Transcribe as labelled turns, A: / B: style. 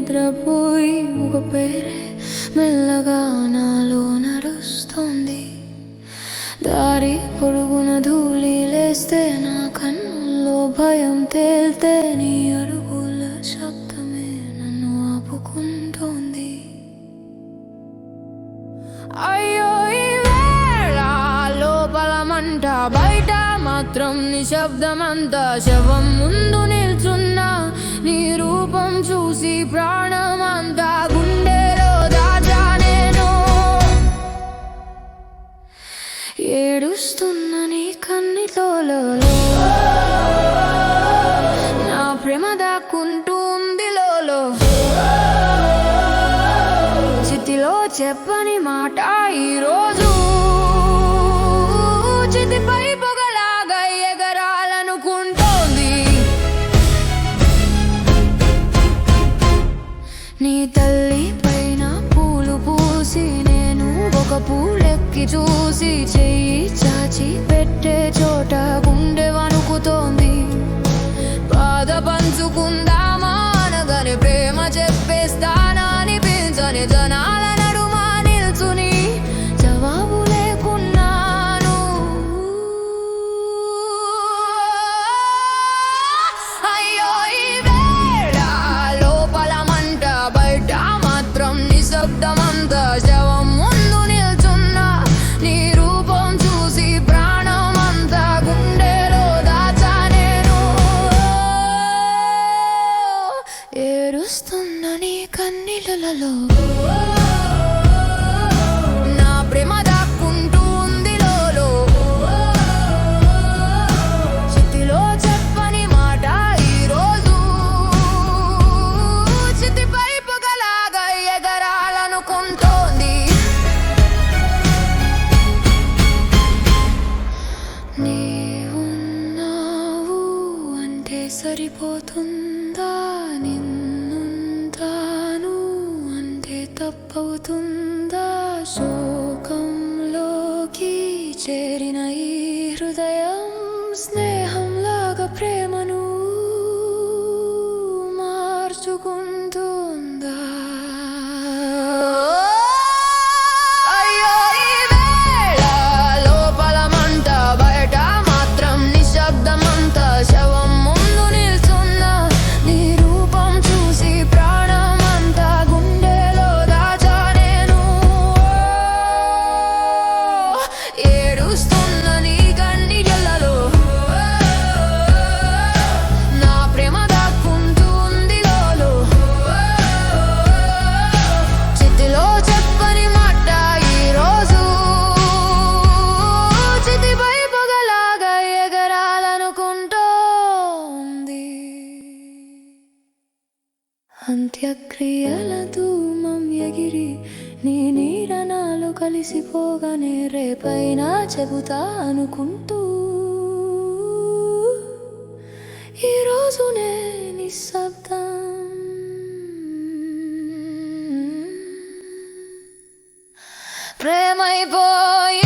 A: నిద్రపోయి ఒక పేరే మెల్లగా నాలో నడుస్తోంది. దారి పొడుగున ధూళి లేస్తే నా కన్నుల్లో భయం తేల్తే నీ అడుగుల శబ్దమే నన్ను ఆపుకుంటోంది. అయ్యో ఈ వేళ లోపల మంట, బయట మాత్రం నిశ్శబ్దమంతా. శవం ముందు నిల్చున్నా నీ రూపం చూసి ప్రాణమంతా గుండెలో దాచా నేను. ఏడుస్తున్న నీ కన్నిలో నా ప్రేమ దాక్కుంటుంది లోలో. చితిలో చెప్పని మాట ఈరోజు చితిపై పొగలాగా ఎగరాలనుకుంటోంది. నీ తల్లి పైన పూలు పూసి నేను ఒక పూలెక్కి చూసి చెయ్యి చాచి పెట్టే చోట గుండె వణుకుతోంది. బాధ పంచుకుందామా అనగానే ప్రేమ చెప్పేస్తానా అనిపించని జనాల నడుమ నిల్చుని జవాబు లేకున్నాను. అయ్యో ఈ వేళ లోపల మంట, బయట మాత్రం నిశ్శబ్దమంతా. శవం ముందు నిల్చున్నా నీ రూపం చూసి ప్రాణమంతా గుండెలో దాచా నేను. ఏడుస్తున్న నీ కన్నీళ్ళలో నా ప్రేమ దాక్కుంటుంది లోలో. చితిలో చెప్పని మాట ఈరోజు చితిపై పొగలాగా ఎగరాలనుకుంటోంది. నీ ఉన్నావు అంటే సరిపోతుందా, నిన్నుంటాను అంటే తప్పవుతుందా? శోకంలోకి చేరిన ఈ హృదయం స్నేహంలాగా ప్రేమను మార్చుకుంటుందా? అయ్యో ఈ వేళ లోపల మంట, బయట మాత్రం నిశ్శబ్దమంతా. శవం ముందు నిల్చున్నా నీ రూపం చూసి ప్రాణమంతా గుండెలో దాచా నేను. ఏడుస్తున్న నీ కన్నీళ్ళలో నా ప్రేమ దాక్కుంటుంది లోలో. చితిలో చెప్పని మాట ఈరోజు చితిపై పొగలాగా ఎగరాలనుకుంటోంది. అంత్యక్రియల ధూమం ఎగిరి నీ నీడ నాలో కలిసిపోగానే రేపైనా చెబుతా అనుకుంటూ ఈరోజు నే నిశ్శబ్దం. ప్రేమైపోయి